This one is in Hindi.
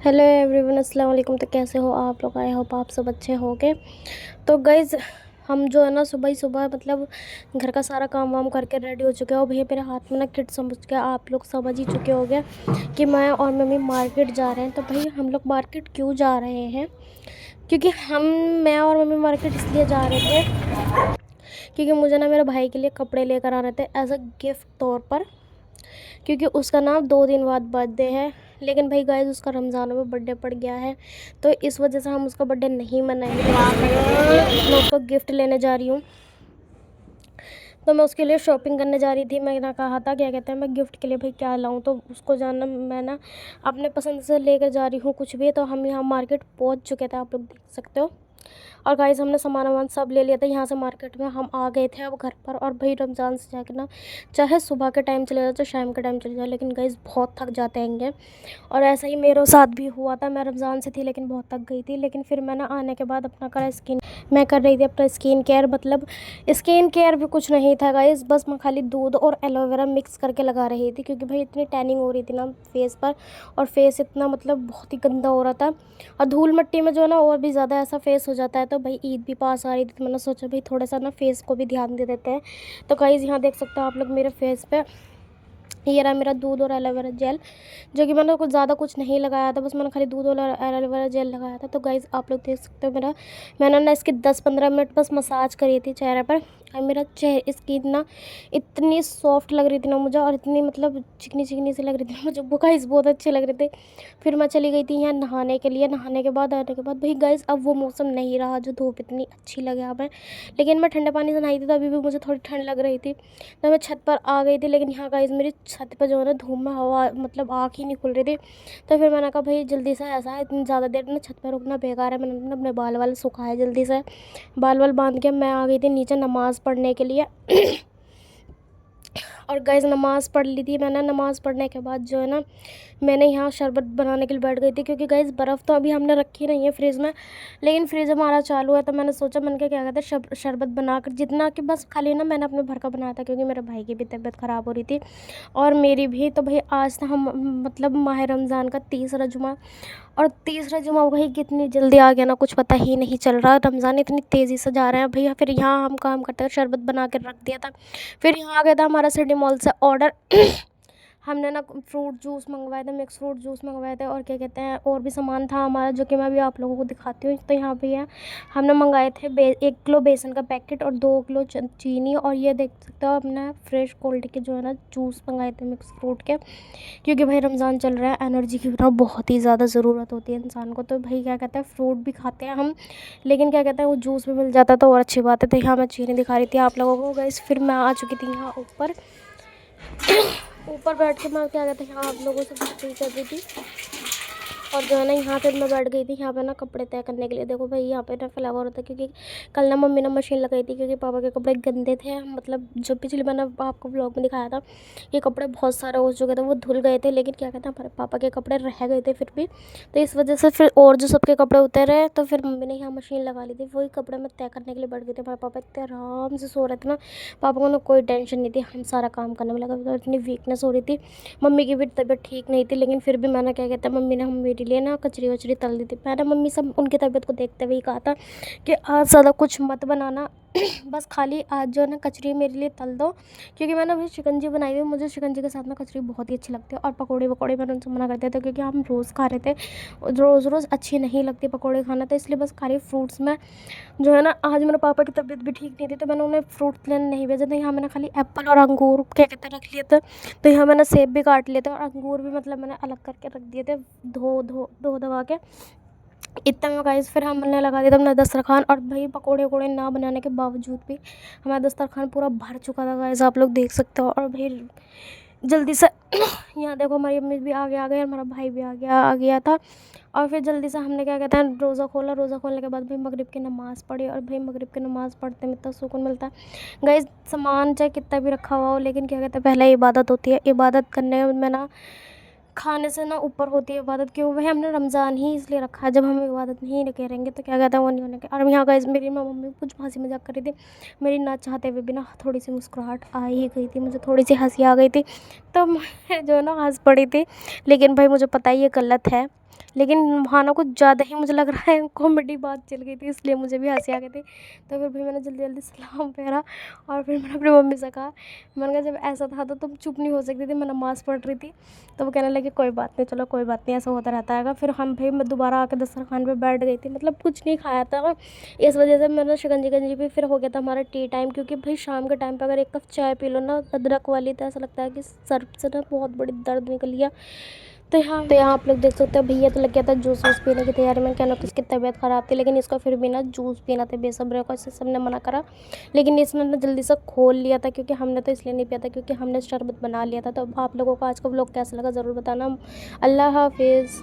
हेलो एवरीवन, अस्सलाम वालेकुम। तो कैसे हो आप लोग? आई होप आप सब अच्छे होंगे। तो गाइज़, हम जो है ना सुबह ही सुबह मतलब घर का सारा काम वाम करके रेडी हो चुके हैं। और भैया मेरे हाथ में ना किट समझ के आप लोग समझ ही चुके होंगे कि मैं और मम्मी मार्केट जा रहे हैं। तो भाई हम लोग मार्केट क्यों जा रहे हैं? क्योंकि मैं और मम्मी मार्केट इसलिए जा रहे थे क्योंकि मुझे ना मेरे भाई के लिए कपड़े लेकर आने थे एज अ गिफ्ट तौर पर। क्योंकि उसका ना 2 दिन बाद बर्थडे है। लेकिन भाई गाइस, उसका रमज़ान में बर्थडे पड़ गया है, तो इस वजह से हम उसका बर्थडे नहीं मनाएंगे। मैं उसको गिफ्ट लेने जा रही हूँ। तो मैं उसके लिए शॉपिंग करने जा रही थी। मैंने कहा था क्या कहते हैं, मैं गिफ्ट के लिए भाई क्या लाऊं, तो उसको जानना मैं ना अपने पसंद से लेकर जा रही हूँ कुछ भी। तो हम यहाँ मार्केट पहुँच चुके थे, आप लोग देख सकते हो। और गाइस, हमने सामान वामान सब ले लिया था यहाँ से मार्केट में। हम आ गए थे अब घर पर। और भाई रमज़ान से जाकर ना चाहे सुबह के टाइम चले जाओ चाहे शाम के टाइम चले जाओ, लेकिन गाइस बहुत थक जाते हैं। और ऐसा ही मेरे साथ भी हुआ था। मैं रमज़ान से थी लेकिन बहुत थक गई थी। लेकिन फिर मैं ना आने के बाद अपना मैं कर रही थी अपना स्किन केयर। मतलब स्किन केयर भी कुछ नहीं था गाइस, बस मैं खाली दूध और एलोवेरा मिक्स करके लगा रही थी। क्योंकि भाई इतनी टैनिंग हो रही थी ना फेस पर, और फेस इतना मतलब बहुत ही गंदा हो रहा था। और धूल मिट्टी में जो है ना और भी ज़्यादा ऐसा फेस हो जाता है। तो भाई ईद भी पास आ रही थी, तो मैंने सोचा भाई थोड़ा सा ना फेस को भी ध्यान दे देते हैं। तो गाइस, यहाँ देख सकते हो आप लोग मेरे फेस पे, ये रहा मेरा दूध और एलोवेरा जेल, जो कि मैंने कुछ ज़्यादा कुछ नहीं लगाया था, बस मैंने खाली दूध और एलोवेरा जेल लगाया था। तो गाइज़, आप लोग देख सकते हो मैंने ना इसकी 10-15 मिनट बस मसाज करी थी चेहरे पर। और मेरा स्किन ना इतनी सॉफ्ट लग रही थी ना मुझे, और इतनी मतलब चिकनी चिकनी सी लग रही थी ना मुझे। वो गाइज़ बहुत अच्छे लग रहे थे। फिर मैं चली गई थी यहाँ नहाने के लिए। नहाने के बाद आने के बाद भाई गाइज़, अब वो मौसम नहीं रहा जो धूप इतनी अच्छी लगे हमें। लेकिन मैं ठंडे पानी से नहाई थी तो अभी भी मुझे थोड़ी ठंड लग रही थी। तो मैं छत पर आ गई थी। लेकिन यहाँ गाइज़, मेरी छत पर जो है ना धूप में हवा मतलब आँख ही नहीं खुल रही थी। तो फिर मैंने कहा भाई जल्दी से, ऐसा है इतनी ज़्यादा देर ना छत पर रुकना बेकार है। मैंने ना अपने बाल वाल सुखाए, जल्दी से बाल वाल बांध के मैं आ गई थी नीचे नमाज़ पढ़ने के लिए। और गाइज़, नमाज़ पढ़ ली थी मैंने। नमाज़ पढ़ने के बाद जो है ना मैंने यहाँ शरबत बनाने के लिए बैठ गई थी। क्योंकि गाइज़, बर्फ़ तो अभी हमने रखी नहीं है फ्रिज में, लेकिन फ्रिज हमारा चालू है। तो मैंने सोचा, मैंने कहा क्या कहते हैं, शरबत बनाकर जितना कि बस खाली ना मैंने अपने भर का बनाया था, क्योंकि मेरे भाई की भी तबीयत ख़राब हो रही थी और मेरी भी। तो भाई आज था हम मतलब माह रमज़ान का तीसरा जुमा। और तीसरा जुमा भाई कितनी जल्दी आ गया ना, कुछ पता ही नहीं चल रहा। रमज़ान इतनी तेज़ी से जा रहे हैं भैया। फिर यहाँ हम काम करते हैं, शरबत बना के रख दिया था। फिर यहाँ आ गया था हमारा सिटी मॉल से ऑर्डर। हमने ना फ्रूट जूस मंगवाए थे, मिक्स फ्रूट जूस मंगवाए थे, और क्या कहते हैं और भी सामान था हमारा, जो कि मैं अभी आप लोगों को दिखाती हूँ। तो यहाँ पे है हमने मंगाए थे 1 किलो बेसन का पैकेट और 2 किलो चीनी। और ये देख सकते हो अपना फ्रेश कोल्ड के जो है ना जूस मंगाए थे मिक्स फ्रूट के। क्योंकि भाई रमज़ान चल रहा है, एनर्जी की ना बहुत ही ज़्यादा ज़रूरत होती है इंसान को। तो भाई क्या कहते हैं, फ्रूट भी खाते हैं हम, लेकिन क्या कहते हैं वो जूस भी मिल जाता है तो और अच्छी बात है। तो यहाँ मैं चीनी दिखा रही थी आप लोगों को गाइस। फिर मैं आ चुकी थी यहाँ ऊपर। ऊपर बैठ के मैं क्या कहते हैं यहाँ आप लोगों से बातें कर रही थी। और जो है ना यहाँ पे मैं बैठ गई थी यहाँ पे ना कपड़े तय करने के लिए। देखो भाई यहाँ पे ना फ्लावर होता है, क्योंकि कल ना मम्मी ने मशीन लगाई थी, क्योंकि पापा के कपड़े गंदे थे। मतलब जो पिछली मैंने आपको ब्लॉग में दिखाया था, ये कपड़े बहुत सारे हो चुके थे, वो धुल गए थे। लेकिन क्या कहते हैं हमारे पापा के कपड़े रह गए थे फिर भी। तो इस वजह से फिर और जो सबके कपड़े उतरे, तो फिर मम्मी ने यहाँ मशीन लगा ली थी। वही कपड़े मैं तय करने के लिए बैठ गई थी। हमारे पापा इतने आराम से सो रहे थे ना, पापा को ना कोई टेंशन नहीं थी, हम सारा काम करने में लगा। तो इतनी वीकनेस हो रही थी, मम्मी की भी तबीयत ठीक नहीं थी। लेकिन फिर भी मैंने क्या कहता है, मम्मी ने हम मेरे लिए ना कचरी वचरी तल दी थी। मैंने मम्मी से उनकी तबीयत को देखते हुए ही कहा था कि आज ज़्यादा कुछ मत बनाना, बस खाली आज जो है ना कचरी मेरे लिए तल दो। क्योंकि मैंने अभी शिकंजी बनाई हुई, मुझे शिकंजी के साथ ना कचरी बहुत ही अच्छी लगती है। और पकौड़े वकौड़े मैंने उनसे मना कर दिया था, क्योंकि हम रोज़ खा रहे थे, रोज़ रोज़ अच्छी नहीं लगती पकौड़े खाना। तो इसलिए बस खाली फ्रूट्स में जो है ना, आज मेरे पापा की तबीयत भी ठीक नहीं थी, तो मैंने उन्हें फ्रूट लेने नहीं भेजा था। यहाँ मैंने खाली एप्पल और अंगूर क्या कहते हैं रख लिए थे। तो यहाँ मैंने सेब भी काट लिए थे, और अंगूर भी मतलब मैंने अलग करके रख दिए थे, धो दबा के। इतना में गाइस, फिर हमने लगा दिया था अपना दस्तरखान। और भाई पकोड़े वकोड़े ना बनाने के बावजूद भी हमारा दस्तरखान पूरा भर चुका था गाइस, आप लोग देख सकते हो। और भाई जल्दी से यहाँ देखो हमारी अम्मी भी आ गई, और हमारा भाई भी आ गया था। और फिर जल्दी से हमने क्या कहते हैं रोज़ा खोला। रोज़ा खोलने के बाद भाई मगरिब की नमाज़ पढ़ी। और भाई मगरिब की नमाज़ पढ़ते में इतना सुकून मिलता है गाइस। सामान चाहे कितना भी रखा हुआ हो, लेकिन क्या कहते हैं पहले इबादत होती है। इबादत करने में ना खाने से ना ऊपर होती है इबादत। क्यों? भाई हमने रमज़ान ही इसलिए रखा है, जब हम इबादत नहीं करेंगे तो क्या कहते हैं वो नहीं होने के। और यहाँ गाइस, मेरी मम्मी कुछ हंसी मजाक कर रही थी, मेरी ना चाहते हुए भी ना थोड़ी सी मुस्कुराहट आ ही गई थी, मुझे थोड़ी सी हंसी आ गई थी। तो मैं जो है ना हंस पड़ी थी। लेकिन भाई मुझे पता ही ये गलत है, लेकिन वहाँ ना कुछ ज़्यादा ही मुझे लग रहा है कॉमेडी बात चल गई थी, इसलिए मुझे भी हँसी आ गई थी। तो फिर भाई मैंने जल्दी-जल्दी सलाम फेरा और फिर मैंने अपनी मम्मी से कहा, मैंने कहा जब ऐसा था तो तुम चुप नहीं हो सकती थी, मैं नमाज़ पढ़ रही थी। तो वो कहने लगे कोई बात नहीं, चलो कोई बात नहीं, ऐसा होता रहता हैगा। फिर हम भाई मैं दोबारा आके दस्तरख़्वान पे बैठ गई थी, मतलब कुछ नहीं खाया था। इस वजह से मैंने शिकंजी भी फिर हो गया था हमारा टी टाइम, क्योंकि भाई शाम के टाइम पे अगर 1 कप चाय पी लो ना अदरक वाली, तो ऐसा लगता है कि सर से ना बहुत बड़ी दर्द निकल गया। तो यहाँ आप लोग देख सकते हो, भैया तो लग गया था जूस वूस पीने की तैयारी में, क्या ना किसकी तबीयत ख़राब थी, लेकिन इसको फिर भी ना जूस पीना था बेसब्रे को, इसे सबने मना करा। लेकिन इसने ना जल्दी से खोल लिया था, क्योंकि हमने तो इसलिए नहीं पिया था क्योंकि हमने शरबत बना लिया था। तो आप लोगों को आज का व्लॉग कैसा लगा ज़रूर बताना। अल्लाह हाफिज़।